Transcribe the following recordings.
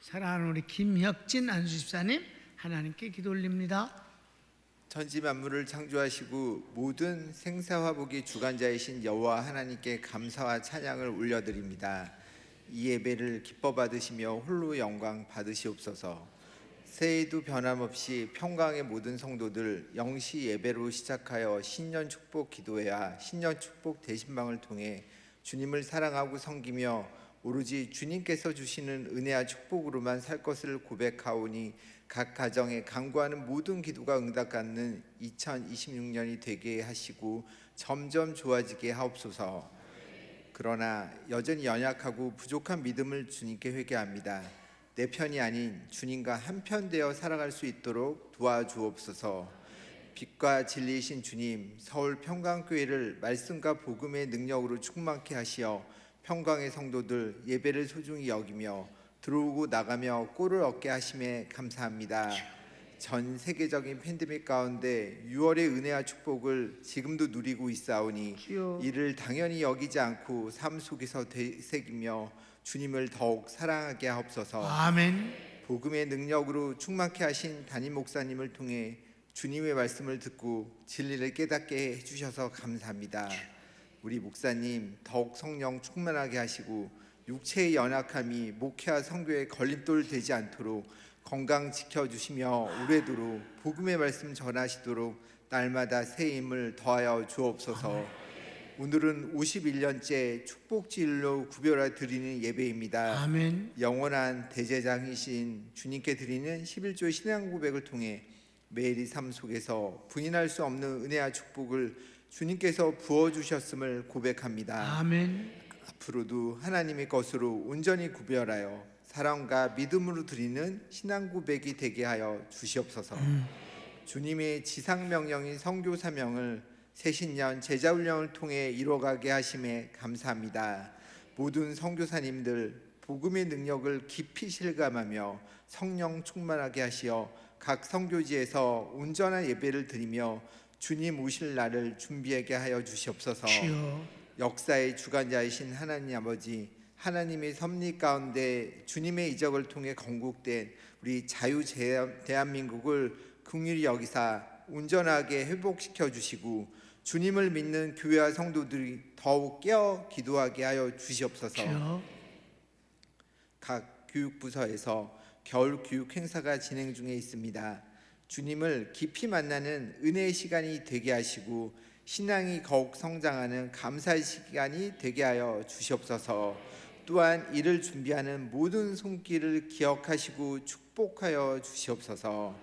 사랑하는 우리 김혁진 안수집사님, 하나님께 기도 올립니다. 천지 만물을 창조하시고 모든 생사화복의 주관자이신 여호와 하나님께 감사와 찬양을 올려드립니다. 이 예배를 기뻐 받으시며 홀로 영광 받으시옵소서. 새해에도 변함없이 평강의 모든 성도들 영시 예배로 시작하여 신년 축복 기도회와 신년 축복 대신방을 통해 주님을 사랑하고 섬기며 오로지 주님께서 주시는 은혜와 축복으로만 살 것을 고백하오니 각 가정에 간구하는 모든 기도가 응답받는 2026년이 되게 하시고 점점 좋아지게 하옵소서. 그러나 여전히 연약하고 부족한 믿음을 주님께 회개합니다. 내 편이 아닌 주님과 한편 되어 살아갈 수 있도록 도와주옵소서. 빛과 진리이신 주님, 서울 평강교회를 말씀과 복음의 능력으로 충만케 하시어 평강의 성도들 예배를 소중히 여기며 들어오고 나가며 꼴을 얻게 하심에 감사합니다. 전 세계적인 팬데믹 가운데 6월의 은혜와 축복을 지금도 누리고 있사오니 이를 당연히 여기지 않고 삶 속에서 되새기며 주님을 더욱 사랑하게 하옵소서. 아멘. 복음의 능력으로 충만케 하신 담임 목사님을 통해 주님의 말씀을 듣고 진리를 깨닫게 해주셔서 감사합니다. 우리 목사님 더욱 성령 충만하게 하시고 육체의 연약함이 목회와 선교에 걸림돌 되지 않도록 건강 지켜주시며 오래도록 복음의 말씀 전하시도록 날마다 새 힘을 더하여 주옵소서. 오늘은 51년째 축복지일로 구별하 드리는 예배입니다. 아멘. 영원한 대제장이신 주님께 드리는 11조 신앙 고백을 통해 매일의 삶 속에서 부인할 수 없는 은혜와 축복을 주님께서 부어주셨음을 고백합니다. 아멘. 앞으로도 하나님의 것으로 온전히 구별하여 사랑과 믿음으로 드리는 신앙 고백이 되게 하여 주시옵소서. 주님의 지상명령인 선교 사명을 새신년 제자훈련을 통해 이루어가게 하심에 감사합니다. 모든 선교사님들 복음의 능력을 깊이 실감하며 성령 충만하게 하시어 각 선교지에서 온전한 예배를 드리며 주님 오실 날을 준비하게 하여 주시옵소서. 주여. 역사의 주관자이신 하나님 아버지, 하나님의 섭리 가운데 주님의 이적을 통해 건국된 우리 자유 대한민국을 긍휼히 여기사 온전하게 회복시켜 주시고 주님을 믿는 교회와 성도들이 더욱 깨어 기도하게 하여 주시옵소서. 주여. 각 교육부서에서 겨울 교육 행사가 진행 중에 있습니다. 주님을 깊이 만나는 은혜의 시간이 되게 하시고 신앙이 더욱 성장하는 감사의 시간이 되게 하여 주시옵소서. 또한 이를 준비하는 모든 손길을 기억하시고 축복하여 주시옵소서.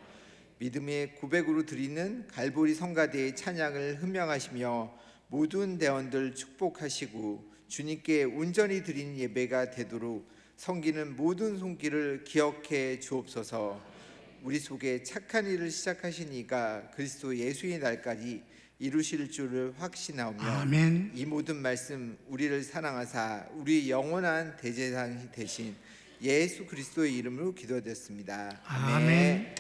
믿음의 고백으로 드리는 갈보리 성가대의 찬양을흠명하시며 모든 대원들 축복하시고 주님께 온전히 드리는 예배가 되도록 섬기는 모든 손길을 기억해 주옵소서. 우리 속에 착한 일을 시작하신 이가 그리스도 예수의 날까지 이루실 줄을 확신하오며 아멘. 이 모든 말씀 우리를 사랑하사 우리 영원한 대제사장이 되신 예수 그리스도의 이름으로 기도드렸습니다. 아멘.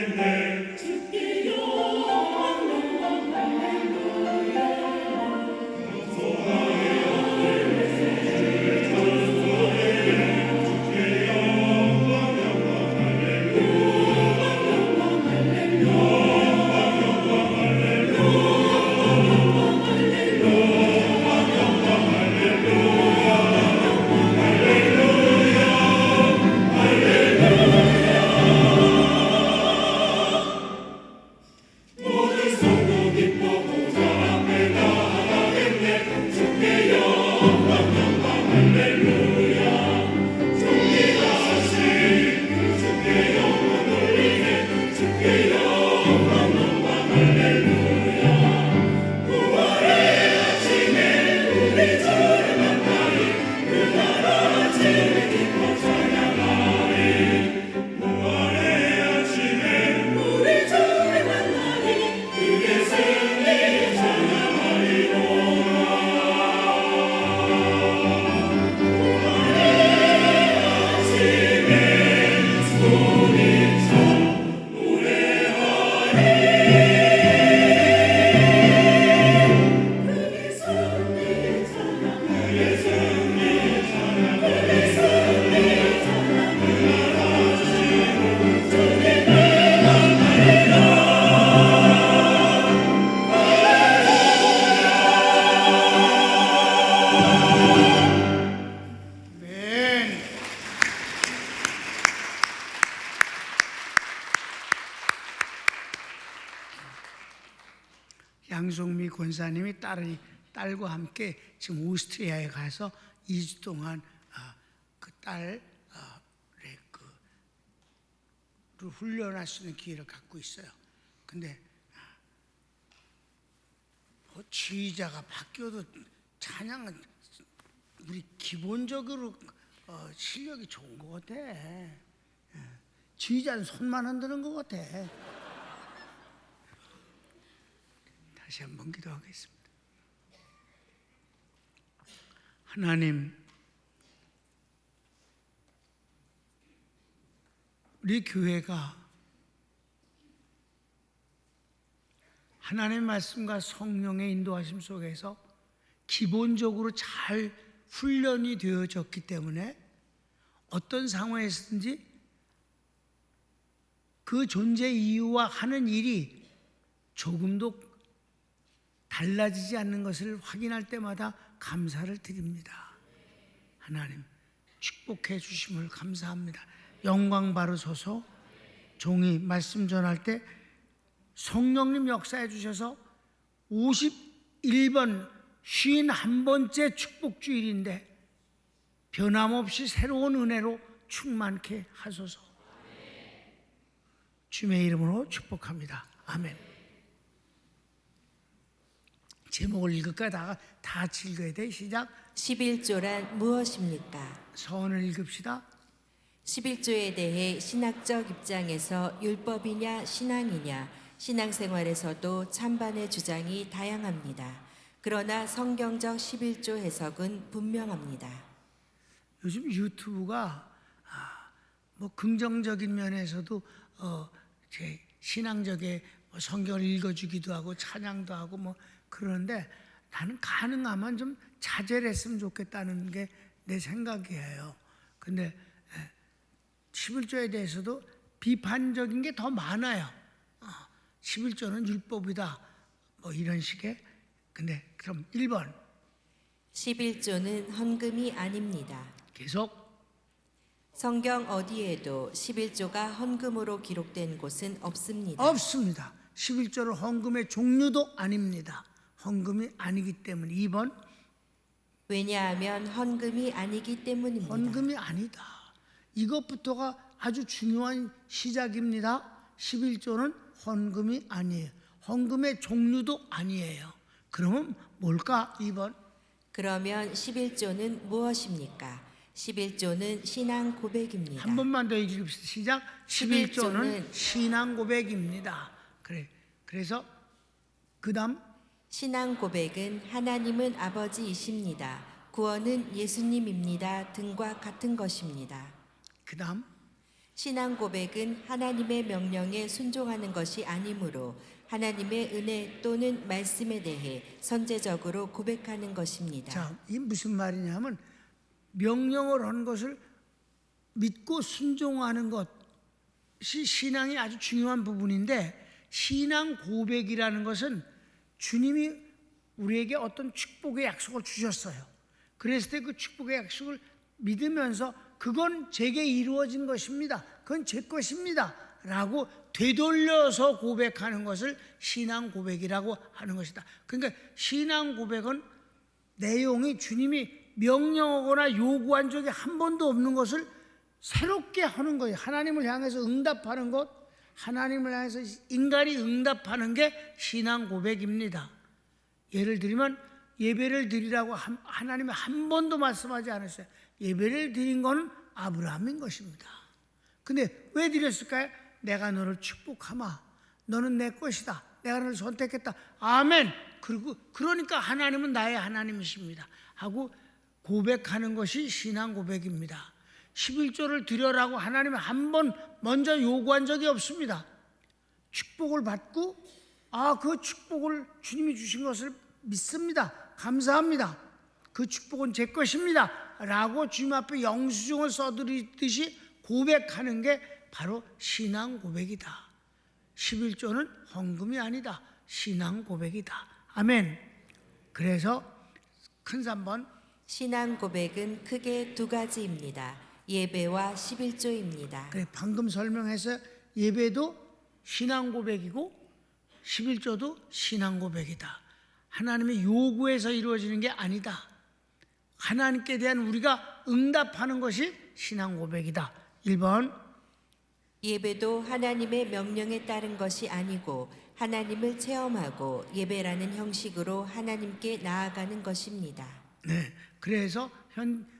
아멘. 양송미 권사님이 딸과 함께 지금 오스트리아에 가서 2주 동안 그 딸을 훈련할 수 있는 기회를 갖고 있어요. 근데 뭐 지휘자가 바뀌어도 찬양은 우리 기본적으로 실력이 좋은 것 같아. 지휘자는 손만 흔드는 것 같아. 다시 한번 기도하겠습니다. 하나님, 우리 교회가 하나님의 말씀과 성령의 인도하심 속에서 기본적으로 잘 훈련이 되어졌기 때문에 어떤 상황에서든지 그 존재 이유와 하는 일이 조금도 달라지지 않는 것을 확인할 때마다 감사를 드립니다. 하나님, 축복해 주심을 감사합니다. 영광 바르소서. 종이 말씀 전할 때 성령님 역사해 주셔서 51번 51번째 축복주일인데 변함없이 새로운 은혜로 충만케 하소서. 주님의 이름으로 축복합니다. 아멘. 제목을 읽을까? 다 같이 읽어야 돼. 시작. 11조란 무엇입니까? 서원을 읽읍시다. 11조에 대해 신학적 입장에서 율법이냐 신앙이냐 신앙생활에서도 찬반의 주장이 다양합니다. 그러나 성경적 11조 해석은 분명합니다. 요즘 유튜브가 뭐 긍정적인 면에서도 제 신앙적인 성경을 읽어주기도 하고 찬양도 하고 뭐 그러는데 나는 가능하면 좀 자제를 했으면 좋겠다는 게 내 생각이에요. 근데 11조에 대해서도 비판적인 게 더 많아요. 11조는 율법이다 뭐 이런 식의. 근데 그럼 1번 11조는 헌금이 아닙니다. 계속. 성경 어디에도 11조가 헌금으로 기록된 곳은 없습니다. 없습니다. 11조는 헌금의 종류도 아닙니다. 헌금이 아니기 때문에. 2번 왜냐하면 헌금이 아니기 때문입니다. 헌금이 아니다. 이것부터가 아주 중요한 시작입니다. 11조는 헌금이 아니에요. 헌금의 종류도 아니에요. 그러면 뭘까? 2번 그러면 11조는 무엇입니까? 11조는 신앙 고백입니다. 한 번만 더 읽읍시다. 시작. 11조는 신앙 고백입니다. 그래서 그 다음 신앙 고백은 하나님은 아버지이십니다. 구원은 예수님입니다 등과 같은 것입니다. 그 다음 신앙 고백은 하나님의 명령에 순종하는 것이 아니므로 하나님의 은혜 또는 말씀에 대해 선제적으로 고백하는 것입니다. 자, 이 무슨 말이냐면 명령을 한 것을 믿고 순종하는 것이 신앙이 아주 중요한 부분인데, 신앙 고백이라는 것은 주님이 우리에게 어떤 축복의 약속을 주셨어요. 그랬을 때 그 축복의 약속을 믿으면서 그건 제게 이루어진 것입니다, 그건 제 것입니다 라고 되돌려서 고백하는 것을 신앙 고백이라고 하는 것이다. 그러니까 신앙 고백은 내용이 주님이 명령하거나 요구한 적이 한 번도 없는 것을 새롭게 하는 거예요. 하나님을 향해서 응답하는 것, 하나님을 향해서 인간이 응답하는 게 신앙 고백입니다. 예를 들면 예배를 드리라고 하나님이 한 번도 말씀하지 않았어요. 예배를 드린 건 아브라함인 것입니다. 근데 왜 드렸을까요? 내가 너를 축복하마, 너는 내 것이다, 내가 너를 선택했다, 아멘. 그러니까 하나님은 나의 하나님이십니다 하고 고백하는 것이 신앙 고백입니다. 11조를 드려라고 하나님은 한 번 먼저 요구한 적이 없습니다. 축복을 받고 그 축복을 주님이 주신 것을 믿습니다, 감사합니다, 그 축복은 제 것입니다 라고 주님 앞에 영수증을 써드리듯이 고백하는 게 바로 신앙 고백이다. 11조는 헌금이 아니다, 신앙 고백이다. 아멘. 그래서 큰 3번, 신앙 고백은 크게 두 가지입니다. 예배와 11조입니다. 그래, 방금 설명해서 예배도 신앙 고백이고 11조도 신앙 고백이다. 하나님의 요구에서 이루어지는 게 아니다. 하나님께 대한 우리가 응답하는 것이 신앙 고백이다. 1번, 예배도 하나님의 명령에 따른 것이 아니고 하나님을 체험하고 예배라는 형식으로 하나님께 나아가는 것입니다. 네, 그래서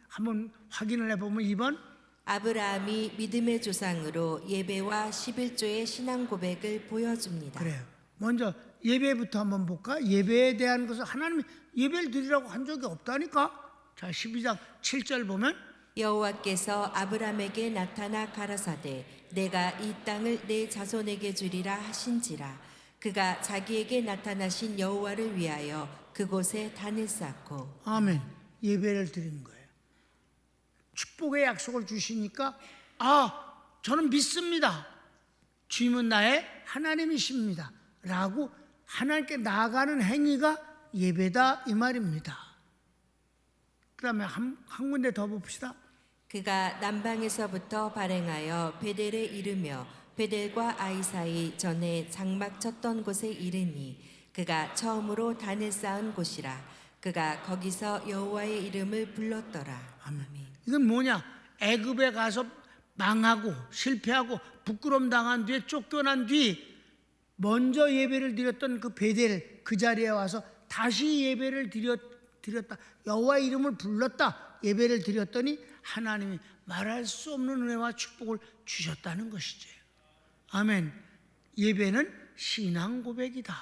한번 확인을 해보면 2번, 아브라함이 믿음의 조상으로 예배와 11조의 신앙 고백을 보여줍니다. 그래요. 먼저 예배부터 한번 볼까? 예배에 대한 것을 하나님이 예배를 드리라고 한 적이 없다니까. 자, 12장 7절 보면 여호와께서 아브라함에게 나타나 가라사대 내가 이 땅을 내 자손에게 주리라 하신지라. 그가 자기에게 나타나신 여호와를 위하여 그곳에 단을 쌓고. 아멘. 예배를 드리는 거예요. 축복의 약속을 주시니까 저는 믿습니다, 주님은 나의 하나님이십니다 라고 하나님께 나아가는 행위가 예배다 이 말입니다. 그 다음에 한 군데 더 봅시다. 그가 남방에서부터 발행하여 베델에 이르며 베델과 아이 사이 전에 장막 쳤던 곳에 이르니 그가 처음으로 단을 쌓은 곳이라. 그가 거기서 여호와의 이름을 불렀더라. 아멘. 이건 뭐냐? 애굽에 가서 망하고 실패하고 부끄럼 당한 뒤에 쫓겨난 뒤 먼저 예배를 드렸던 그 베델 그 자리에 와서 다시 예배를 드렸다. 여호와의 이름을 불렀다. 예배를 드렸더니 하나님이 말할 수 없는 은혜와 축복을 주셨다는 것이죠. 아멘. 예배는 신앙 고백이다.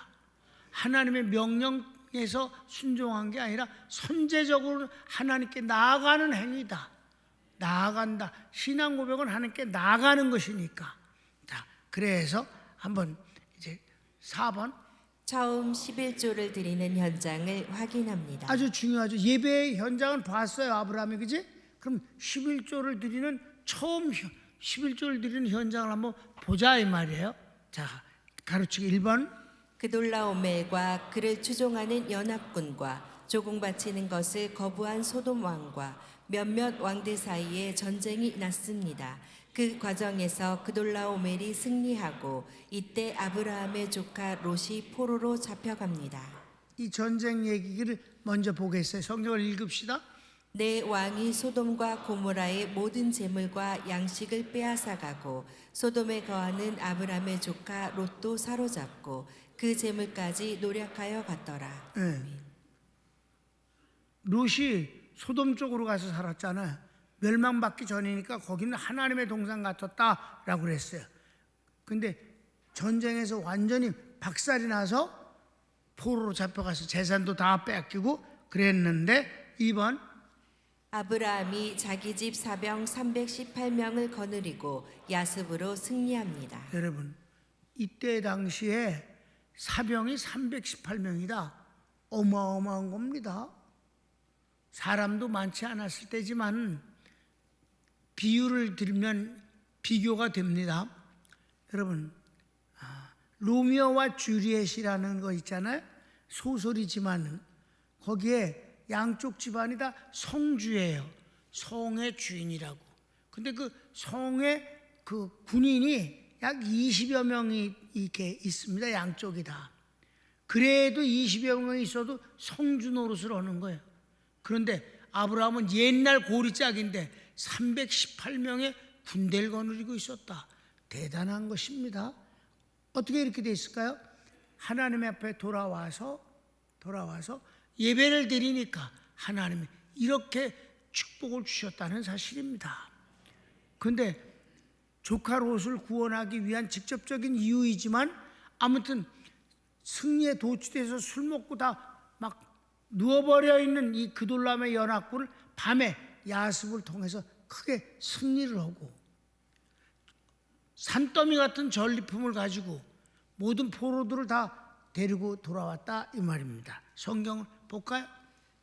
하나님의 명령에서 순종한 게 아니라 선제적으로 하나님께 나아가는 행위다. 나아간다. 신앙 고백은 하나님께 나아가는 것이니까. 자, 그래서 한번 이제 4번, 처음 11조를 드리는 현장을 확인합니다. 아주 중요하죠. 예배의 현장은 봤어요, 아브라함이. 그지? 그럼 11조를 드리는 처음 11조를 드리는 현장을 한번 보자 이 말이에요. 자, 가르치기 1번. 그돌라오멜과 그를 추종하는 연합군과 조공 바치는 것을 거부한 소돔 왕과 몇몇 왕들 사이에 전쟁이 났습니다. 그 과정에서 그돌라오멜이 승리하고 이때 아브라함의 조카 롯이 포로로 잡혀갑니다. 이 전쟁 얘기를 먼저 보겠어요. 성경을 읽읍시다. 내 왕이 소돔과 고모라의 모든 재물과 양식을 빼앗아가고 소돔에 거하는 아브라함의 조카 롯도 사로잡고 그 재물까지 노력하여 갔더라. 네. 롯이 소돔 쪽으로 가서 살았잖아요. 멸망받기 전이니까 거기는 하나님의 동산 같았다라고 그랬어요. 근데 전쟁에서 완전히 박살이 나서 포로로 잡혀가서 재산도 다 뺏기고 그랬는데 2번. 아브라함이 자기 집 사병 318명을 거느리고 야습으로 승리합니다. 여러분, 이때 당시에 사병이 318명이다. 어마어마한 겁니다. 사람도 많지 않았을 때지만 비유를 들면 비교가 됩니다. 여러분, 로미오와 주리엣이라는 거 있잖아요. 소설이지만 거기에 양쪽 집안이 다 성주예요. 성의 주인이라고. 근데 그 성의 그 군인이 약 20여 명이 이렇게 있습니다. 양쪽이 다. 그래도 20여 명이 있어도 성주 노릇을 하는 거예요. 그런데 아브라함은 옛날 고리짝인데 318명의 군대를 거느리고 있었다. 대단한 것입니다. 어떻게 이렇게 돼 있을까요? 하나님 앞에 돌아와서 예배를 드리니까 하나님이 이렇게 축복을 주셨다는 사실입니다. 그런데 조카 롯을 구원하기 위한 직접적인 이유이지만 아무튼 승리에 도취돼서 술 먹고 다 막 누워버려 있는 이 그돌람의 연합군을 밤에 야습을 통해서 크게 승리를 하고 산더미 같은 전리품을 가지고 모든 포로들을 다 데리고 돌아왔다 이 말입니다. 성경을 볼까요?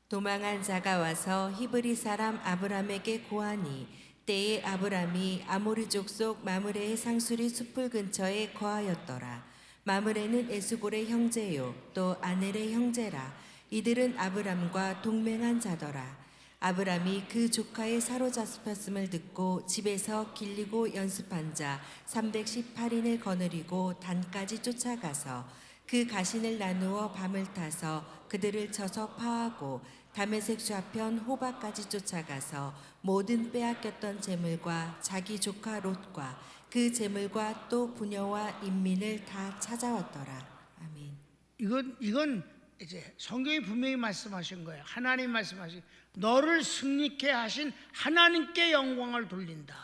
도망한 자가 와서 히브리 사람 아브람에게 고하니 때에 아브람이 아모리 족속 마므레의 상수리 숲을 근처에 거하였더라. 마므레는 에스골의 형제요 또 아넬의 형제라. 이들은 아브람과 동맹한 자더라. 아브람이 그 조카의 사로잡혔음을 듣고 집에서 길리고 연습한 자 318인을 거느리고 단까지 쫓아가서 그 가신을 나누어 밤을 타서 그들을 쳐서 파하고 다메섹 좌편 호바까지 쫓아가서 모든 빼앗겼던 재물과 자기 조카 롯과 그 재물과 또 부녀와 인민을 다 찾아왔더라. 아멘. 이건 이제 성경이 분명히 말씀하신 거예요. 하나님 말씀하신 너를 승리케 하신 하나님께 영광을 돌린다.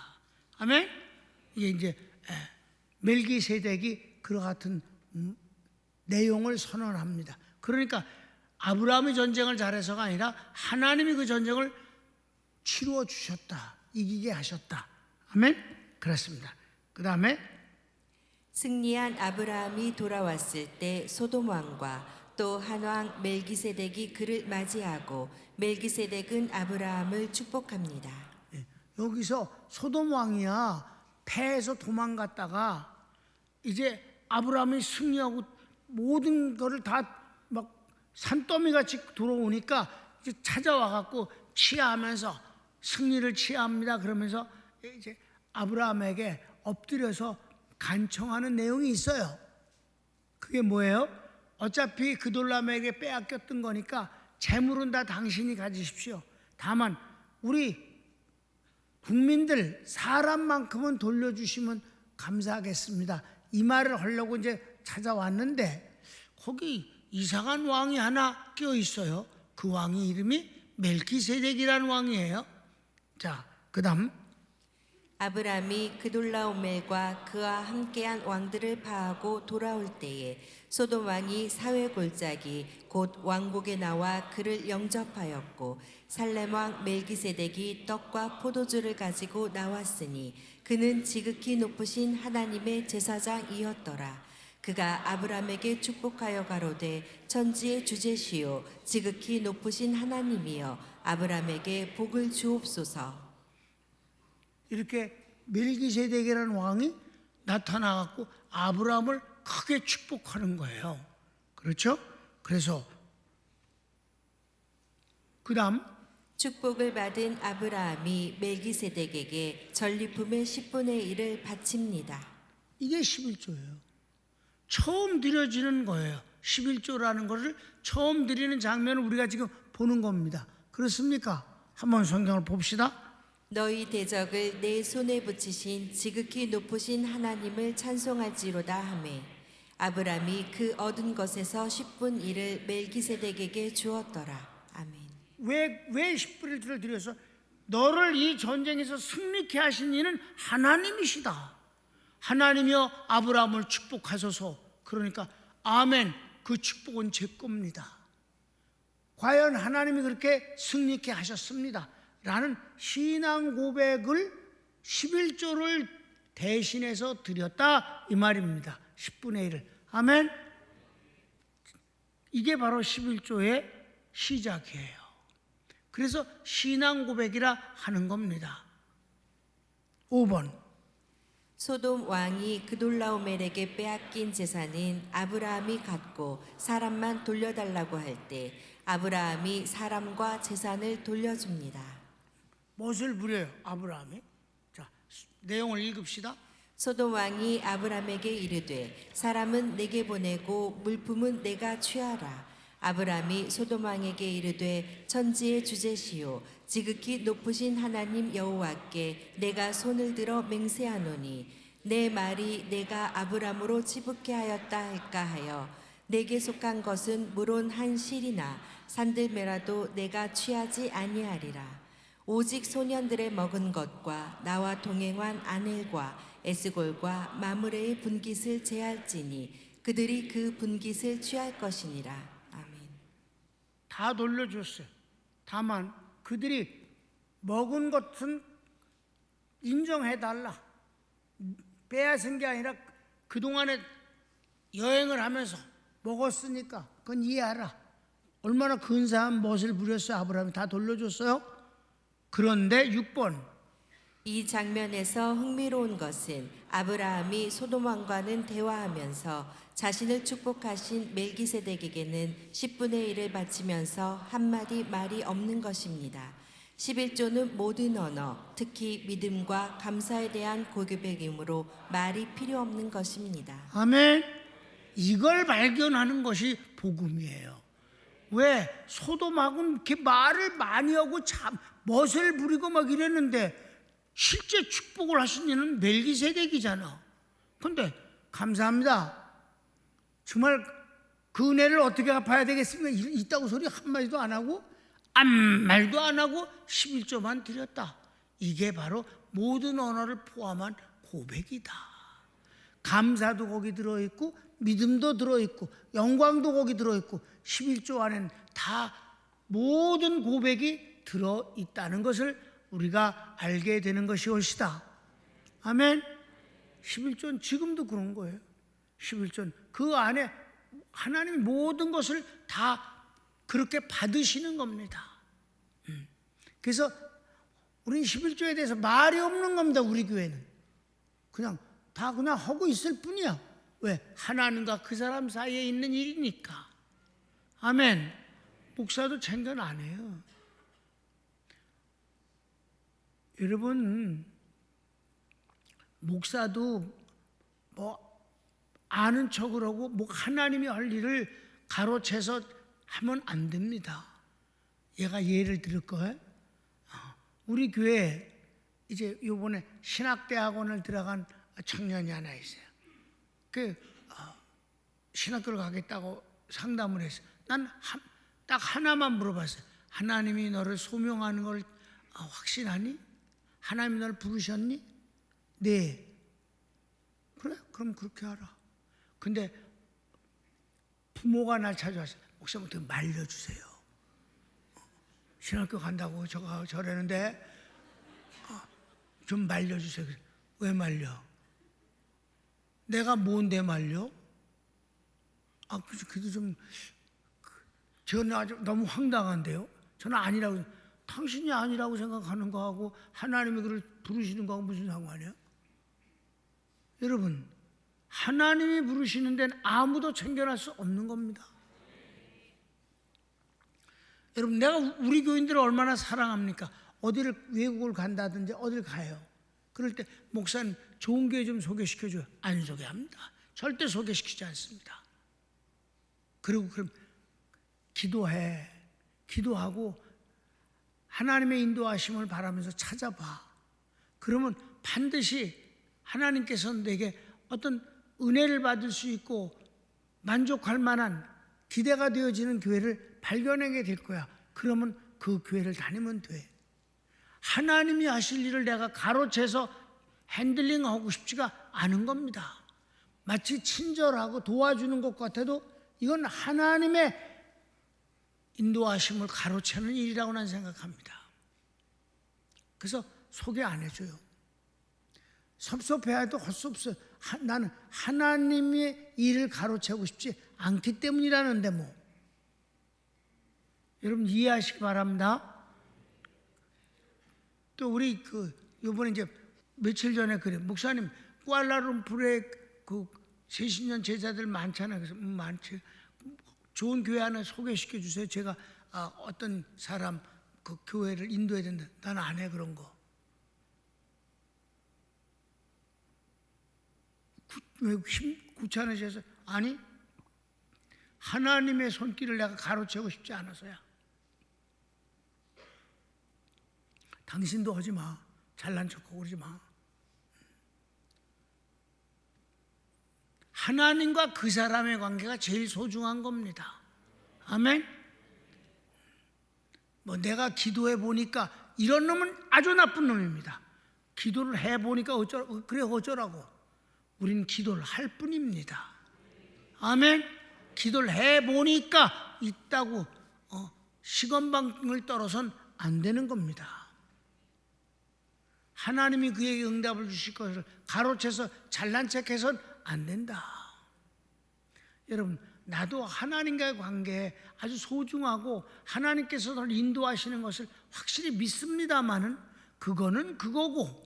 아멘. 이게 이제 멜기세덱이 그와 같은 내용을 선언합니다. 그러니까 아브라함이 전쟁을 잘해서가 아니라 하나님이 그 전쟁을 치루어 주셨다. 이기게 하셨다. 아멘. 그렇습니다. 그 다음에 승리한 아브라함이 돌아왔을 때 소돔 왕과 또 한 왕 멜기세덱이 그를 맞이하고 멜기세덱은 아브라함을 축복합니다. 여기서 소돔 왕이야 패해서 도망갔다가 이제 아브라함이 승리하고 모든 거를 다 막 산더미 같이 들어오니까 이제 찾아와 갖고 취하하면서 승리를 취합니다. 그러면서 이제 아브라함에게 엎드려서 간청하는 내용이 있어요. 그게 뭐예요? 어차피 그돌람에게 빼앗겼던 거니까 재물은 다 당신이 가지십시오. 다만 우리 국민들 사람만큼은 돌려주시면 감사하겠습니다. 이 말을 하려고 이제 찾아왔는데 거기 이상한 왕이 하나 껴 있어요. 그 왕의 이름이 멜기세덱이라는 왕이에요. 자, 그다음 아브람이 그돌라오멜과 그와 함께한 왕들을 파하고 돌아올 때에 소돔 왕이 사회 골짜기 곧 왕복에 나와 그를 영접하였고 살렘 왕 멜기세덱이 떡과 포도주를 가지고 나왔으니 그는 지극히 높으신 하나님의 제사장이었더라. 그가 아브람에게 축복하여 가로되 천지의 주제시요 지극히 높으신 하나님이여 아브람에게 복을 주옵소서. 이렇게 멜기세덱이라는 왕이 나타나갖고 아브라함을 크게 축복하는 거예요. 그렇죠? 그래서 그 다음 축복을 받은 아브라함이 멜기세덱에게 전리품의 10분의 1을 바칩니다. 이게 11조예요. 처음 드려지는 거예요. 11조라는 것을 처음 드리는 장면을 우리가 지금 보는 겁니다. 그렇습니까? 한번 성경을 봅시다. 너희 대적을 내 손에 붙이신 지극히 높으신 하나님을 찬송할지로다 하매 아브람이 그 얻은 것에서 10분 1을 멜기세덱에게 주었더라. 아멘. 왜 10분의 1을 드려서 너를 이 전쟁에서 승리케 하신 이는 하나님이시다. 하나님이여 아브라함을 축복하소서. 그러니까 아멘, 그 축복은 제 겁니다. 과연 하나님이 그렇게 승리케 하셨습니다 라는 신앙 고백을 11조를 대신해서 드렸다 이 말입니다. 10분의 1을. 아멘. 이게 바로 11조의 시작이에요. 그래서 신앙 고백이라 하는 겁니다. 5번. 소돔 왕이 그돌라오멜에게 빼앗긴 재산은 아브라함이 갖고 사람만 돌려달라고 할 때 아브라함이 사람과 재산을 돌려줍니다. 무엇을 부려요? 아브라함이. 자, 내용을 읽읍시다. 소돔 왕이 아브라함에게 이르되 사람은 내게 보내고 물품은 내가 취하라. 아브라함이 소돔 왕에게 이르되 천지의 주제시요 지극히 높으신 하나님 여호와께 내가 손을 들어 맹세하노니 내 말이 내가 아브라함으로 치붙게 하였다 할까 하여 내게 속한 것은 물론 한 실이나 산들매라도 내가 취하지 아니하리라. 오직 소년들의 먹은 것과 나와 동행한 아넬과 에스골과 마므레의 분깃을 제할지니 그들이 그 분깃을 취할 것이니라. 아멘. 다 돌려줬어요. 다만 그들이 먹은 것은 인정해달라. 빼앗은 게 아니라 그동안에 여행을 하면서 먹었으니까 그건 이해하라. 얼마나 근사한 멋을 부렸어요. 아브라함이 다 돌려줬어요. 그런데 6번. 이 장면에서 흥미로운 것은 아브라함이 소돔 왕과는 대화하면서 자신을 축복하신 멜기세덱에게는 10분의 1을 바치면서 한마디 말이 없는 것입니다. 11조는 모든 언어, 특히 믿음과 감사에 대한 고백이므로 말이 필요 없는 것입니다. 아멘. 이걸 발견하는 것이 복음이에요. 왜? 소돔하고는 이렇게 말을 많이 하고 참 멋을 부리고 막 이랬는데 실제 축복을 하신 이는 멜기세덱이잖아. 그런데 감사합니다. 정말 그 은혜를 어떻게 갚아야 되겠습니까? 있다고 소리 한마디도 안 하고 아무 말도 안 하고 11조만 드렸다. 이게 바로 모든 언어를 포함한 고백이다. 감사도 거기 들어있고 믿음도 들어있고 영광도 거기 들어있고 11조 안에는 다 모든 고백이 들어있다는 것을 우리가 알게 되는 것이옵시다. 아멘. 11조는 지금도 그런 거예요. 11조는 그 안에 하나님이 모든 것을 다 그렇게 받으시는 겁니다. 그래서 우리는 11조에 대해서 말이 없는 겁니다. 우리 교회는 그냥 다 그냥 하고 있을 뿐이야. 왜? 하나님과 그 사람 사이에 있는 일이니까. 아멘. 목사도 참견 안 해요. 여러분, 목사도 뭐 아는 척을 하고 뭐 하나님이 할 일을 가로채서 하면 안 됩니다. 얘가 예를 들을 거예요. 우리 교회에 이제 요번에 신학대학원을 들어간 청년이 하나 있어요. 신학교를 가겠다고 상담을 했어요. 난 딱 하나만 물어봤어요. 하나님이 너를 소명하는 걸 확신하니? 하나님이 너를 부르셨니? 네. 그래? 그럼 그렇게 하라. 근데 부모가 날 찾아왔어요. 목사님 어떻게 말려주세요. 신학교 간다고 저러는데 좀 말려주세요. 왜 말려? 내가 뭔데 말려? 그래도 좀 저는 아주 너무 황당한데요. 저는 아니라고, 당신이 아니라고 생각하는 거하고 하나님이 그를 부르시는 거하고 무슨 상관이야? 여러분, 하나님이 부르시는 데는 아무도 챙겨낼 수 없는 겁니다. 여러분, 내가 우리 교인들을 얼마나 사랑합니까? 어디를 외국을 간다든지 어딜 가요. 그럴 때 목사님 좋은 교회 좀 소개시켜줘요. 안 소개합니다. 절대 소개시키지 않습니다. 그리고 그럼 기도해. 기도하고 하나님의 인도하심을 바라면서 찾아봐. 그러면 반드시 하나님께서는 내게 어떤 은혜를 받을 수 있고 만족할 만한 기대가 되어지는 교회를 발견하게 될 거야. 그러면 그 교회를 다니면 돼. 하나님이 하실 일을 내가 가로채서 핸들링하고 싶지가 않은 겁니다. 마치 친절하고 도와주는 것 같아도 이건 하나님의 인도하심을 가로채는 일이라고 난 생각합니다. 그래서 소개 안 해줘요. 섭섭해도 할 수 없어요. 나는 하나님의 일을 가로채고 싶지 않기 때문이라는데 뭐. 여러분 이해하시기 바랍니다. 또 우리 요번에 이제 며칠 전에 그래 목사님 쿠알라룸푸르에 그 70년 제자들 많잖아요. 그래서 많지. 좋은 교회 하나 소개시켜 주세요. 제가 어떤 사람 그 교회를 인도해야 된다. 나는 안 해 그런 거. 왜 귀찮으셔서? 아니 하나님의 손길을 내가 가로채고 싶지 않아서야. 당신도 하지 마. 잘난 척하고 그러지 마. 하나님과 그 사람의 관계가 제일 소중한 겁니다. 아멘. 뭐 내가 기도해 보니까 이런 놈은 아주 나쁜 놈입니다. 기도를 해 보니까 그래 어쩌라고. 우리는 기도를 할 뿐입니다. 아멘. 기도를 해 보니까 있다고 시건방을 떨어선 안 되는 겁니다. 하나님이 그에게 응답을 주실 것을 가로채서 잘난 척해서는 안 된다. 여러분 나도 하나님과의 관계에 아주 소중하고 하나님께서 저를 인도하시는 것을 확실히 믿습니다마는 그거는 그거고,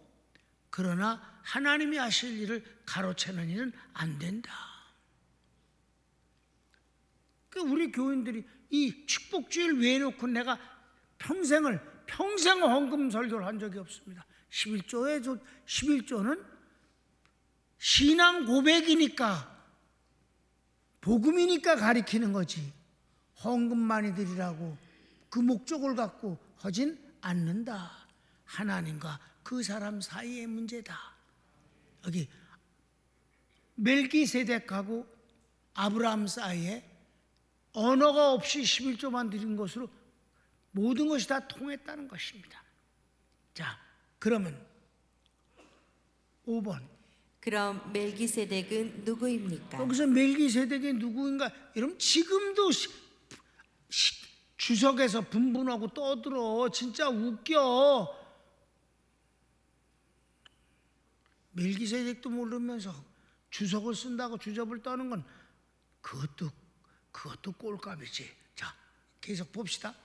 그러나 하나님이 하실 일을 가로채는 일은 안 된다. 우리 교인들이 이 축복주일 외에 놓고 내가 평생 헌금 설교를 한 적이 없습니다. 11조는 신앙 고백이니까 복음이니까 가리키는 거지. 헌금 많이 드리라고 그 목적을 갖고 하진 않는다. 하나님과 그 사람 사이의 문제다. 여기 멜기세덱하고 아브라함 사이에 언어가 없이 11조만 드린 것으로 모든 것이 다 통했다는 것입니다. 자, 그러면 5번. 그럼 멜기세덱은 누구입니까? 여기서 멜기세덱이 누구인가? 여러분 지금도 주석에서 분분하고 떠들어. 진짜 웃겨. 멜기세덱도 모르면서 주석을 쓴다고 주접을 떠는 건 그것도 꼴값이지. 자, 계속 봅시다.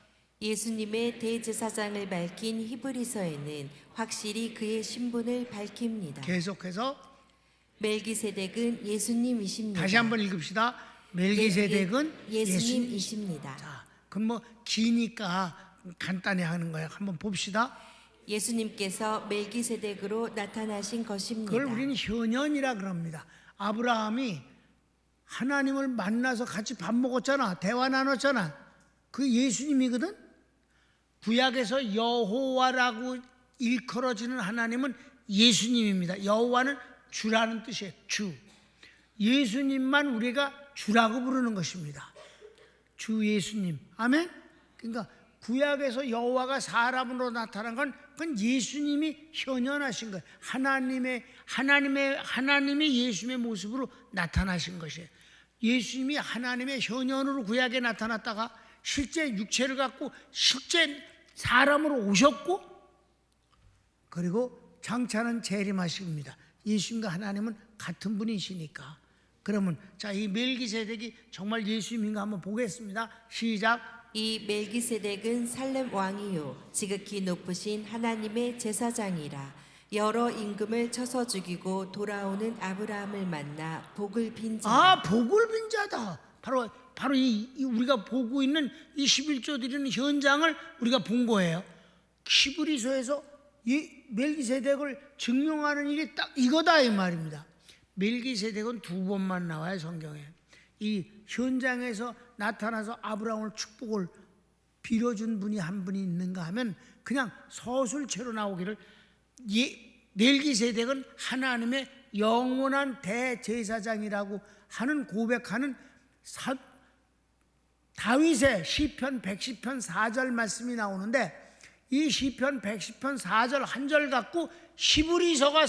예수님의 대제사장을 밝힌 히브리서에는 확실히 그의 신분을 밝힙니다. 계속해서 멜기세덱은 예수님이십니다. 다시 한번 읽읍시다. 멜기세덱은 예수님이십니다. 자, 그럼 뭐 기니까 간단히 하는 거야. 한번 봅시다. 예수님께서 멜기세덱으로 나타나신 것입니다. 그걸 우리는 현현이라 그럽니다. 아브라함이 하나님을 만나서 같이 밥 먹었잖아. 대화 나눴잖아. 그 예수님이거든. 구약에서 여호와라고 일컬어지는 하나님은 예수님입니다. 여호와는 주라는 뜻이에요. 주. 예수님만 우리가 주라고 부르는 것입니다. 주 예수님. 아멘. 그러니까 구약에서 여호와가 사람으로 나타난 건 그건 예수님이 현현하신 거예요. 하나님의 예수님의 모습으로 나타나신 것이에요. 예수님이 하나님의 현현으로 구약에 나타났다가 실제 육체를 갖고 실제 사람으로 오셨고, 그리고 장차는 재림하십니다. 예수님과 하나님은 같은 분이시니까. 그러면 자, 이 멜기세덱이 정말 예수님인가 한번 보겠습니다. 시작. 이 멜기세덱은 살렘 왕이요 지극히 높으신 하나님의 제사장이라. 여러 임금을 쳐서 죽이고 돌아오는 아브라함을 만나 복을 빈 자다. 복을 빈 자다. 바로 이 우리가 보고 있는 이 11조 드리는 현장을 우리가 본 거예요. 히브리서에서 이 멜기세덱을 증명하는 일이 딱 이거다 이 말입니다. 멜기세덱은 2번만 나와요 성경에. 이 현장에서 나타나서 아브라함을 축복을 빌어준 분이 한 분이 있는가 하면 그냥 서술체로 나오기를 멜기세덱은 하나님의 영원한 대제사장이라고 하는 고백하는 다윗의 시편 110편 4절 말씀이 나오는데, 이 시편 110편 4절 한 절 갖고 히브리서가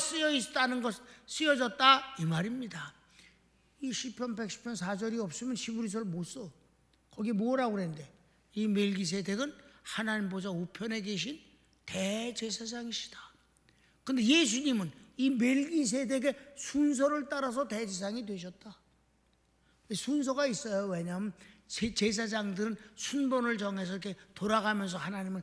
쓰여졌다 이 말입니다. 이 시편 110편 4절이 없으면 히브리서를 못 써. 거기 뭐라고 그랬는데, 이 멜기세덱은 하나님 보좌 우편에 계신 대제사장이시다. 근데 예수님은 이 멜기세덱의 순서를 따라서 대제사장이 되셨다. 순서가 있어요. 왜냐하면 제사장들은 순번을 정해서 이렇게 돌아가면서 하나님을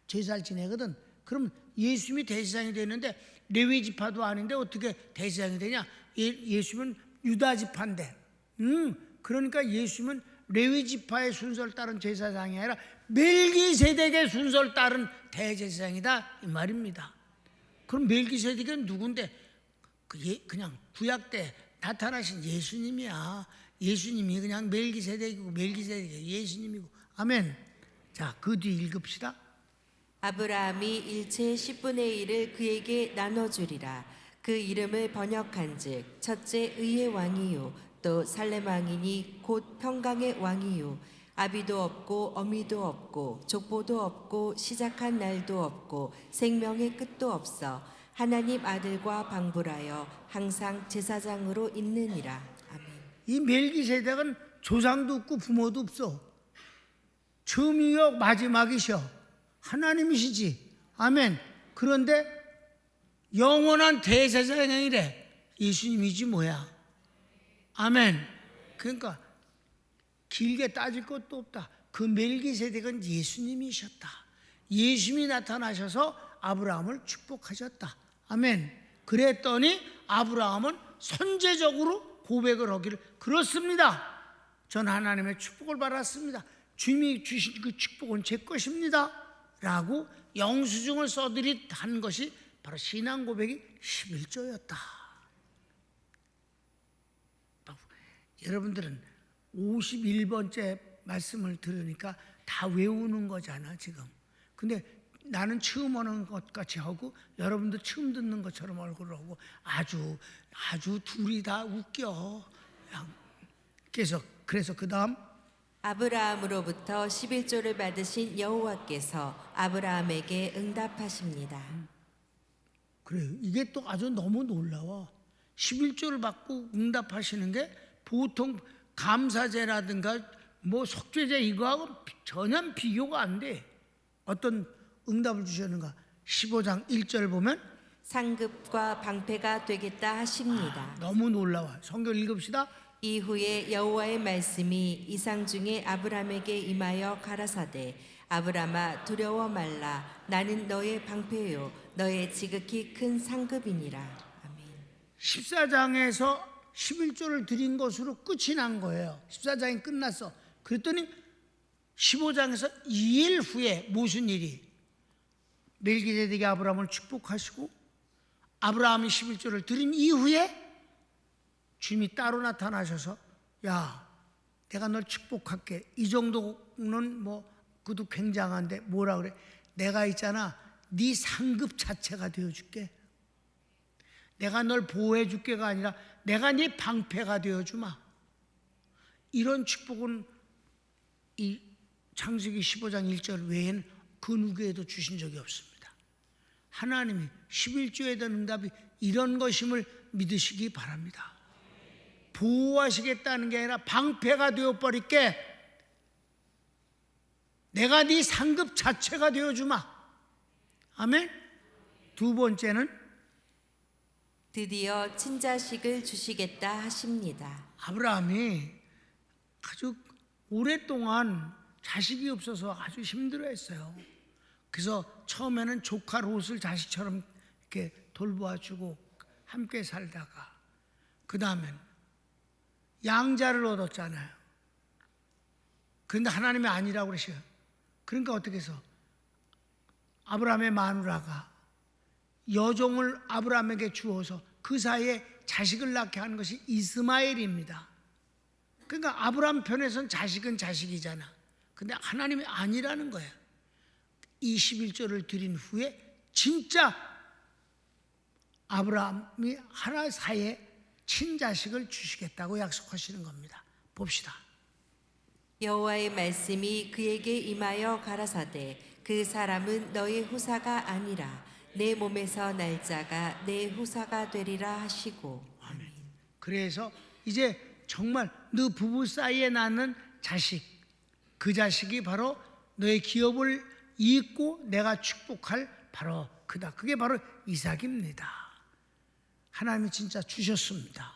제사를 지내거든. 그럼 예수님이 대제사장이 되는데 레위 지파도 아닌데 어떻게 대제사장이 되냐? 예수님은 유다 지파인데, 그러니까 예수님은 레위 지파의 순서를 따른 제사장이 아니라 멜기세덱의 순서를 따른 대제사장이다 이 말입니다. 그럼 멜기세덱은 누군데? 그냥 구약 때 나타나신 예수님이야. 예수님이 그냥 멜기세덱이고 멜기세덱이 예수님이고. 아멘. 자, 그 뒤 읽읍시다. 아브라함이 일체의 10분의 1을 그에게 나눠주리라. 그 이름을 번역한즉 첫째 의의 왕이요 또 살렘 왕이니 곧 평강의 왕이요 아비도 없고 어미도 없고 족보도 없고 시작한 날도 없고 생명의 끝도 없어 하나님 아들과 방불하여 항상 제사장으로 있느니라. 아멘. 이 멜기세덱은 조상도 없고 부모도 없어. 처음이요 마지막이셔. 하나님이시지. 아멘. 그런데 영원한 대제사장이래. 예수님이지 뭐야. 아멘. 그러니까 길게 따질 것도 없다. 그 멜기세덱은 예수님이셨다. 예수님이 나타나셔서 아브라함을 축복하셨다. 아멘. 그랬더니 아브라함은 선제적으로 고백을 하기를, 그렇습니다. 전 하나님의 축복을 받았습니다. 주님이 주신 그 축복은 제 것입니다. 라고 영수증을 써드린 것이 바로 신앙 고백이 11조였다. 여러분들은 51번째 말씀을 들으니까 다 외우는 거잖아 지금. 근데 나는 처음 하는 것 같이 하고 여러분도 처음 듣는 것처럼 얼굴을 하고 아주 둘이 다 웃겨. 그래서 그 다음 아브라함으로부터 11조를 받으신 여호와께서 아브라함에게 응답하십니다. 그래요. 이게 또 아주 너무 놀라워. 11조를 받고 응답하시는 게 보통 감사제라든가 뭐 속죄제 이거하고 전혀 비교가 안 돼. 어떤 응답을 주셨는가? 15장 1절 보면 상급과 방패가 되겠다 하십니다. 너무 놀라워. 성경 읽읍시다. 이후에 여호와의 말씀이 이상 중에 아브라함에게 임하여 가라사대 아브라함아 두려워 말라 나는 너의 방패요 너의 지극히 큰 상급이니라. 아멘. 14장에서 11조를 드린 것으로 끝이 난 거예요. 14장이 끝났어. 그랬더니 15장에서 2일 후에 무슨 일이? 멜기세덱이 아브라함을 축복하시고 아브라함이 11조를 드린 이후에 주님이 따로 나타나셔서 야 내가 널 축복할게. 이 정도는 뭐 그도 굉장한데 뭐라 그래? 내가 있잖아 네 상급 자체가 되어줄게. 내가 널 보호해줄게가 아니라 내가 네 방패가 되어주마. 이런 축복은 이 창세기 15장 1절 외에는 그 누구에도 주신 적이 없습니다. 하나님이 11조에 대한 응답이 이런 것임을 믿으시기 바랍니다. 보호하시겠다는 게 아니라 방패가 되어버릴게. 내가 네 상급 자체가 되어주마. 아멘. 두 번째는 드디어 친자식을 주시겠다 하십니다. 아브라함이 아주 오랫동안 자식이 없어서 아주 힘들어했어요. 그래서 처음에는 조카 롯을 자식처럼 이렇게 돌보아주고 함께 살다가 그 다음엔 양자를 얻었잖아요. 그런데 하나님이 아니라고 그러셔요. 그러니까 어떻게 해서 아브라함의 마누라가 여종을 아브라함에게 주어서 그 사이에 자식을 낳게 하는 것이 이스마엘입니다. 그러니까 아브라함 편에서는 자식은 자식이잖아. 근데 하나님이 아니라는 거예요. 21조를 드린 후에 진짜 아브라함이 하나 사이에 친자식을 주시겠다고 약속하시는 겁니다. 봅시다. 여호와의 말씀이 그에게 임하여 가라사대 그 사람은 너의 후사가 아니라 내 몸에서 날 자가 내 후사가 되리라 하시고. 아멘. 그래서 이제 정말 너 부부 사이에 낳는 자식, 그 자식이 바로 너의 기업을 잊고 내가 축복할 바로 그다. 그게 바로 이삭입니다. 하나님이 진짜 주셨습니다.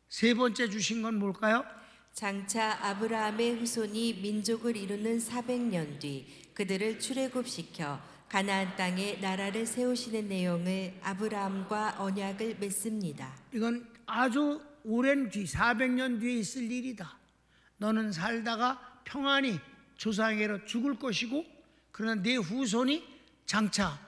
세 번째 주신 건 뭘까요? 장차 아브라함의 후손이 민족을 이루는 400년 뒤 그들을 출애굽시켜 가나안 땅에 나라를 세우시는 내용을 아브라함과 언약을 맺습니다. 이건 아주 오랜 뒤 400년 뒤에 있을 일이다. 너는 살다가 평안히 조상에게로 죽을 것이고 그러나 네 후손이 장차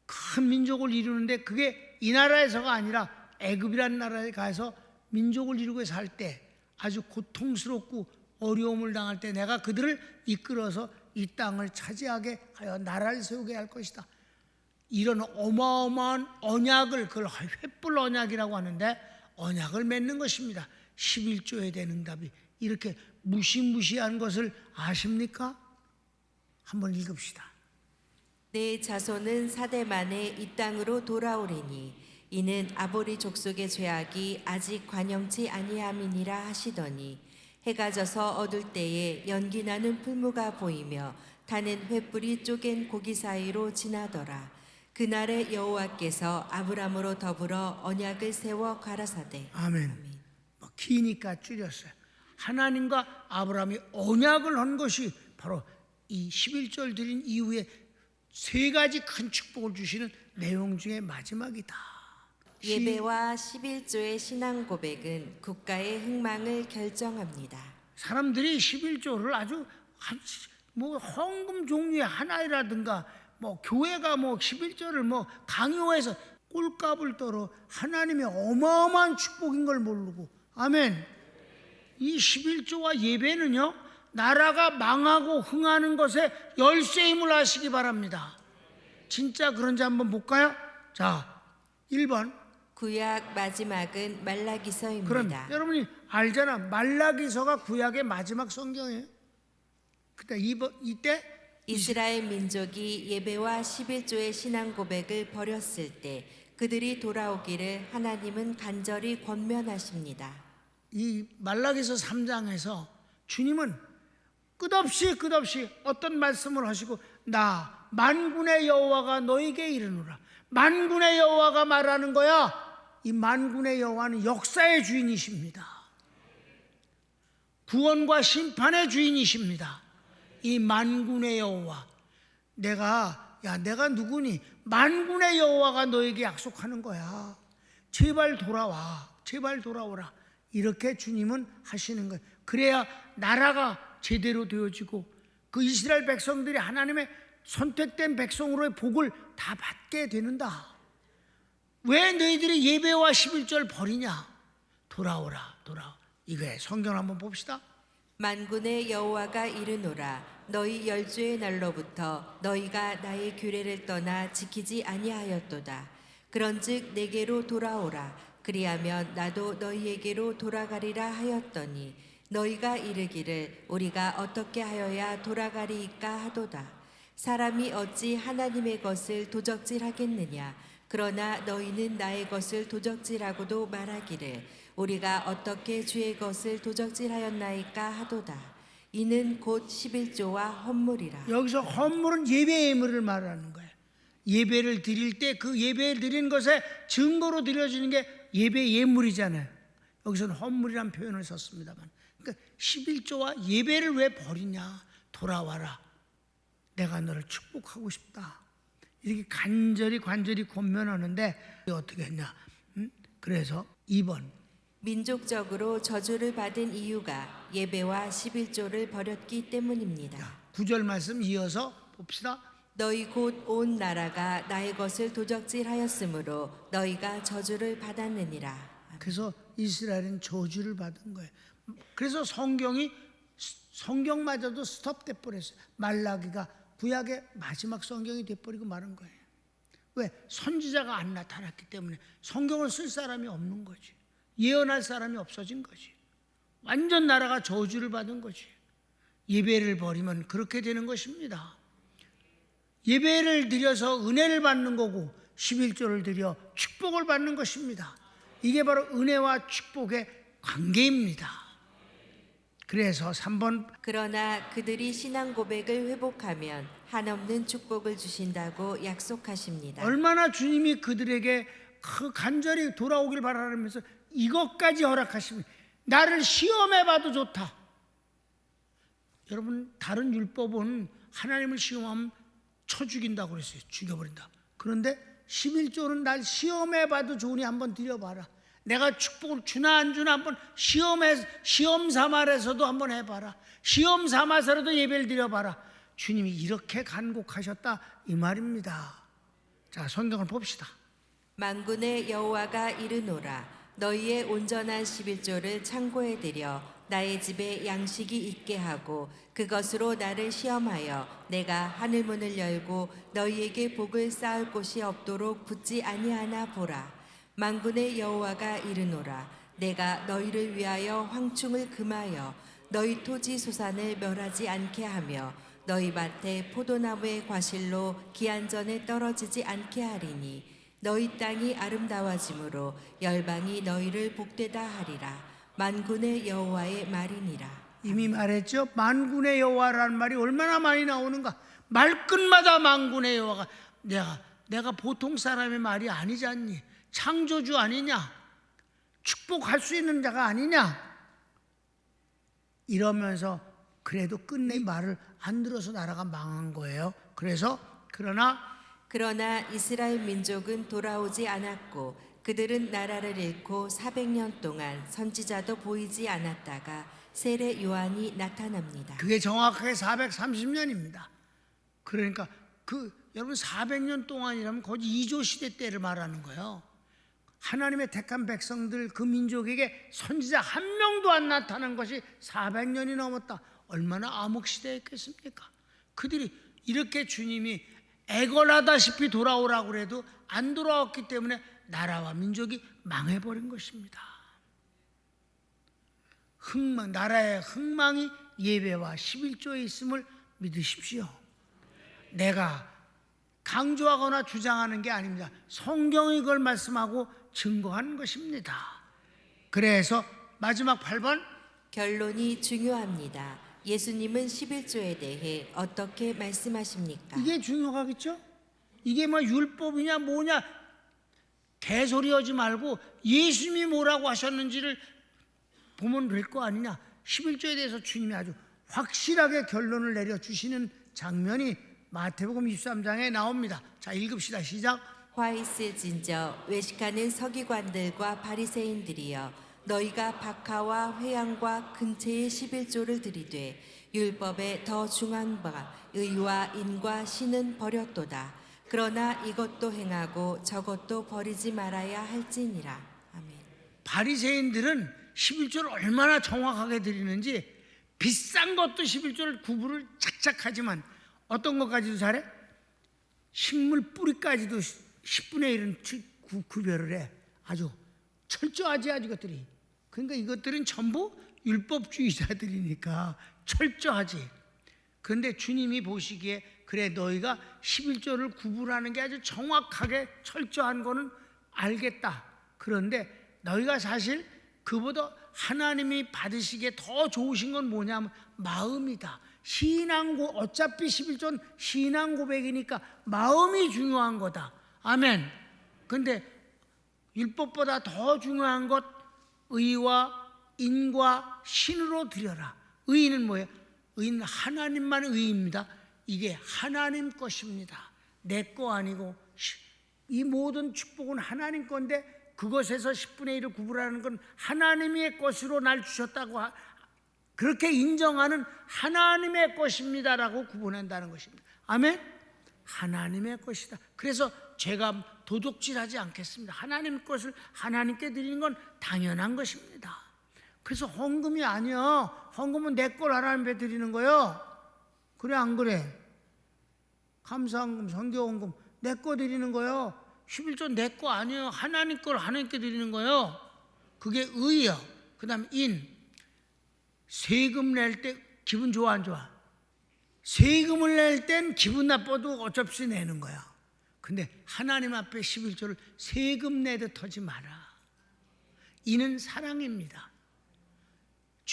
큰 민족을 이루는데 그게 이 나라에서가 아니라 애굽이라는 나라에 가서 민족을 이루고 살 때 아주 고통스럽고 어려움을 당할 때 내가 그들을 이끌어서 이 땅을 차지하게 하여 나라를 세우게 할 것이다. 이런 어마어마한 언약을, 그걸 횃불 언약이라고 하는데 언약을 맺는 것입니다. 11조에 대한 응답이 이렇게 무시무시한 것을 아십니까? 한번 읽읍시다. 내 자손은 4대 만에 이 땅으로 돌아오리니 이는 아보리 족속의 죄악이 아직 관영치 아니함이니라 하시더니 해가 져서 어둘 때에 연기 나는 풀무가 보이며 타는 횃불이 쪼갠 고기 사이로 지나더라. 그날에 여호와께서 아브람으로 더불어 언약을 세워 가라사대. 아멘. 뭐 기니까 줄였어요. 하나님과 아브라함이 언약을 한 것이 바로 이 11절 드린 이후에 세 가지 큰 축복을 주시는 내용 중에 마지막이다. 예배와 11조의 신앙 고백은 국가의 흥망을 결정합니다. 사람들이 11조를 아주 뭐 헌금 종류의 하나라든가 뭐 교회가 뭐 11조를 뭐 강요해서 꼴값을 떨어 하나님의 어마어마한 축복인 걸 모르고, 아멘. 이 11조와 예배는요 나라가 망하고 흥하는 것에 열쇠임을 아시기 바랍니다. 진짜 그런지 한번 볼까요? 자, 1번. 구약 마지막은 말라기서입니다. 그럼 여러분이 알잖아. 말라기서가 구약의 마지막 성경이에요. 그때 이때 이스라엘 민족이 예배와 11조의 신앙 고백을 버렸을 때 그들이 돌아오기를 하나님은 간절히 권면하십니다. 이 말라기서 3장에서 주님은 끝없이 어떤 말씀을 하시고 나 만군의 여호와가 너에게 이르노라. 만군의 여호와가 말하는 거야. 이 만군의 여호와는 역사의 주인이십니다. 구원과 심판의 주인이십니다. 이 만군의 여호와, 내가 누구니? 만군의 여호와가 너에게 약속하는 거야. 제발 돌아와, 제발 돌아오라. 이렇게 주님은 하시는 거예요. 그래야 나라가 제대로 되어지고 그 이스라엘 백성들이 하나님의 선택된 백성으로의 복을 다 받게 되는다. 왜 너희들이 예배와 11절 버리냐? 돌아오라. 이거에 성경 한번 봅시다. 만군의 여호와가 이르노라. 너희 열주의 날로부터 너희가 나의 규례를 떠나 지키지 아니하였도다. 그런즉 내게로 돌아오라. 그리하면 나도 너희에게로 돌아가리라 하였더니 너희가 이르기를 우리가 어떻게 하여야 돌아가리이까 하도다. 사람이 어찌 하나님의 것을 도적질하겠느냐? 그러나 너희는 나의 것을 도적질하고도 말하기를 우리가 어떻게 주의 것을 도적질하였나이까 하도다. 이는 곧 11조와 헌물이라. 여기서 헌물은 예배 예물을 말하는 거예요. 예배를 드릴 때 그 예배를 드린 것에 증거로 드려지는 게 예배 예물이잖아요. 여기서는 헌물이라는 표현을 썼습니다만, 그러니까 11조와 예배를 왜 버리냐? 돌아와라. 내가 너를 축복하고 싶다. 이렇게 간절히 권면하는데 어떻게 했냐? 그래서 2번. 민족적으로 저주를 받은 이유가 예배와 11조를 버렸기 때문입니다. 9절 말씀 이어서 봅시다. 너희 곧 온 나라가 나의 것을 도적질하였으므로 너희가 저주를 받았느니라. 그래서 이스라엘은 저주를 받은 거예요. 그래서 성경마저도 스톱돼 버렸어요. 말라기가 구약의 마지막 성경이 돼버리고 마는 거예요. 왜? 선지자가 안 나타났기 때문에 성경을 쓸 사람이 없는 거지. 예언할 사람이 없어진 거지. 완전 나라가 저주를 받은 거지. 예배를 버리면 그렇게 되는 것입니다. 예배를 드려서 은혜를 받는 거고 11조를 드려 축복을 받는 것입니다. 이게 바로 은혜와 축복의 관계입니다. 그래서 3번 그러나 그들이 신앙 고백을 회복하면 한없는 축복을 주신다고 약속하십니다. 얼마나 주님이 그들에게 간절히 돌아오길 바라면서 이것까지 허락하시면 나를 시험해봐도 좋다. 여러분 다른 율법은 하나님을 시험하면 쳐 죽인다고 그랬어요. 죽여버린다. 그런데 11조는 날 시험해봐도 좋으니 한번 드려봐라. 내가 축복을 주나 안 주나 한번 시험 삼아서도 한번 해봐라. 시험 삼아서라도 예배를 드려봐라. 주님이 이렇게 간곡하셨다 이 말입니다. 자, 성경을 봅시다. 만군의 여호와가 이르노라 너희의 온전한 11조를 창고에 들여 나의 집에 양식이 있게 하고 그것으로 나를 시험하여 내가 하늘문을 열고 너희에게 복을 쌓을 곳이 없도록 붙지 아니하나 보라. 만군의 여호와가 이르노라 내가 너희를 위하여 황충을 금하여 너희 토지 소산을 멸하지 않게 하며 너희 밭에 포도나무의 과실로 기한전에 떨어지지 않게 하리니 너희 땅이 아름다워짐으로 열방이 너희를 복되다 하리라. 만군의 여호와의 말이니라. 이미 말했죠. 만군의 여호와라는 말이 얼마나 많이 나오는가. 말끝마다 만군의 여호와가 내가 보통 사람의 말이 아니지 않니? 창조주 아니냐? 축복할 수 있는 자가 아니냐? 이러면서 그래도 끝내 말을 안 들어서 나라가 망한 거예요. 그러나 이스라엘 민족은 돌아오지 않았고 그들은 나라를 잃고 400년 동안 선지자도 보이지 않았다가 세례 요한이 나타납니다. 그게 정확하게 430년입니다. 그러니까 여러분 400년 동안이라면 거의 2조 시대 때를 말하는 거예요. 하나님의 택한 백성들 그 민족에게 선지자 한 명도 안 나타난 것이 400년이 넘었다. 얼마나 암흑시대였겠습니까? 그들이 이렇게 주님이 애걸하다시피 돌아오라고 해도 안 돌아왔기 때문에 나라와 민족이 망해버린 것입니다. 나라의 흥망이 예배와 11조에 있음을 믿으십시오. 내가 강조하거나 주장하는 게 아닙니다. 성경이 그걸 말씀하고 증거하는 것입니다. 그래서 마지막 8번 결론이 중요합니다. 예수님은 11조에 대해 어떻게 말씀하십니까? 이게 중요하겠죠? 이게 뭐 율법이냐 뭐냐 개소리 하지 말고 예수님이 뭐라고 하셨는지를 보면 될 거 아니냐. 11조에 대해서 주님이 아주 확실하게 결론을 내려주시는 장면이 마태복음 23장에 나옵니다. 자, 읽읍시다. 시작. 화 있을진저 외식하는 서기관들과 바리새인들이여 너희가 박하와 회양과 근체의 11조를 들이되 율법에 더 중한 바 의와 인과 신은 버렸도다. 그러나 이것도 행하고 저것도 버리지 말아야 할지니라. 아멘. 바리새인들은 11조를 얼마나 정확하게 드리는지 비싼 것도 11조를 구분을 착착하지만 어떤 것까지도 잘해? 식물 뿌리까지도 10분의 1은 구별을 해. 아주 철저하지 이것들이. 그러니까 이것들은 전부 율법주의자들이니까 철저하지. 그런데 주님이 보시기에 그래 너희가 11조를 구분하는 게 아주 정확하게 철저한 거는 알겠다. 그런데 너희가 사실 그보다 하나님이 받으시기에 더 좋으신 건 뭐냐면 마음이다. 어차피 11조는 신앙 고백이니까 마음이 중요한 거다. 아멘. 근데 율법보다 더 중요한 것 의와 인과 신으로 드려라. 의는 뭐예요? 의는 하나님만 의입니다. 이게 하나님 것입니다. 내 거 아니고 이 모든 축복은 하나님 건데 그것에서 10분의 1을 구분하는 건 하나님의 것으로 날 주셨다고 그렇게 인정하는 하나님의 것입니다라고 구분한다는 것입니다. 아멘? 하나님의 것이다. 그래서 제가 도둑질하지 않겠습니다. 하나님의 것을 하나님께 드리는 건 당연한 것입니다. 그래서 헌금이 아니야. 헌금은 내 걸 하나님께 드리는 거예요. 그래 안 그래? 감사헌금, 선교헌금 내 거 드리는 거예요. 11조 내 거 아니에요. 하나님 걸 하나님께 드리는 거예요. 그게 의요. 그 다음에 인. 세금 낼 때 기분 좋아 안 좋아? 세금을 낼 땐 기분 나빠도 어쩔 수 없이 내는 거야. 근데 하나님 앞에 11조를 세금 내듯 하지 마라. 이는 사랑입니다.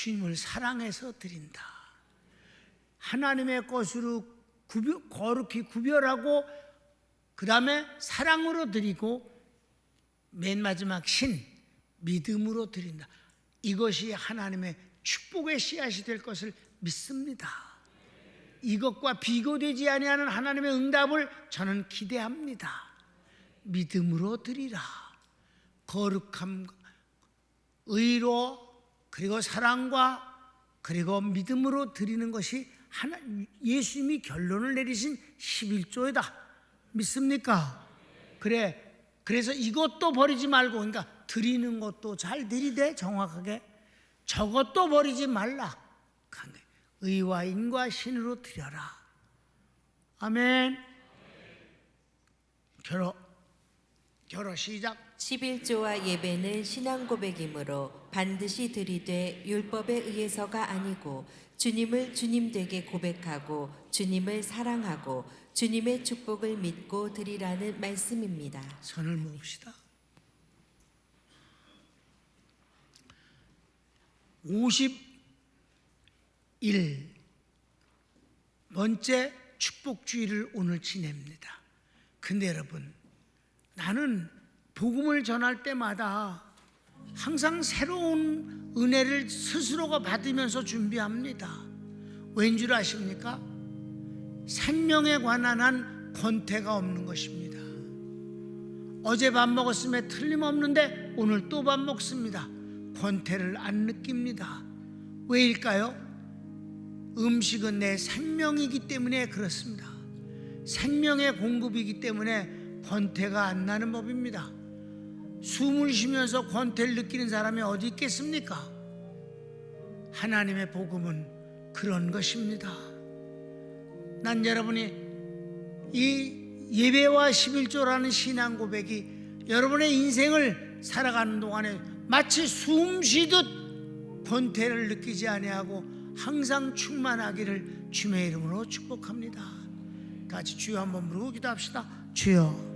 주님을 사랑해서 드린다. 하나님의 것으로 거룩히 구별하고 그 다음에 사랑으로 드리고 맨 마지막 믿음으로 드린다. 이것이 하나님의 축복의 씨앗이 될 것을 믿습니다. 이것과 비교되지 아니하는 하나님의 응답을 저는 기대합니다. 믿음으로 드리라. 거룩함, 의로, 그리고 사랑과 그리고 믿음으로 드리는 것이 예수님이 결론을 내리신 11조이다. 믿습니까? 그래서 이것도 버리지 말고, 그러니까 드리는 것도 잘 드리되 정확하게, 저것도 버리지 말라. 의와 인과 신으로 드려라. 아멘. 결혼 시작. 11조와 예배는 신앙 고백이므로 반드시 드리되 율법에 의해서가 아니고 주님을 주님 되게 고백하고 주님을 사랑하고 주님의 축복을 믿고 드리라는 말씀입니다. 손을 모읍시다. 51번째 축복주의를 오늘 지냅니다. 근데 여러분, 나는 복음을 전할 때마다 항상 새로운 은혜를 스스로가 받으면서 준비합니다. 왠 줄 아십니까? 생명에 관한 한 권태가 없는 것입니다. 어제 밥 먹었음에 틀림없는데 오늘 또 밥 먹습니다. 권태를 안 느낍니다. 왜일까요? 음식은 내 생명이기 때문에 그렇습니다. 생명의 공급이기 때문에 권태가 안 나는 법입니다. 숨을 쉬면서 권태를 느끼는 사람이 어디 있겠습니까? 하나님의 복음은 그런 것입니다. 난 여러분이 이 예배와 11조라는 신앙 고백이 여러분의 인생을 살아가는 동안에 마치 숨 쉬듯 권태를 느끼지 아니하고 항상 충만하기를 주님의 이름으로 축복합니다. 같이 주여 한번 부르고 기도합시다. 주여,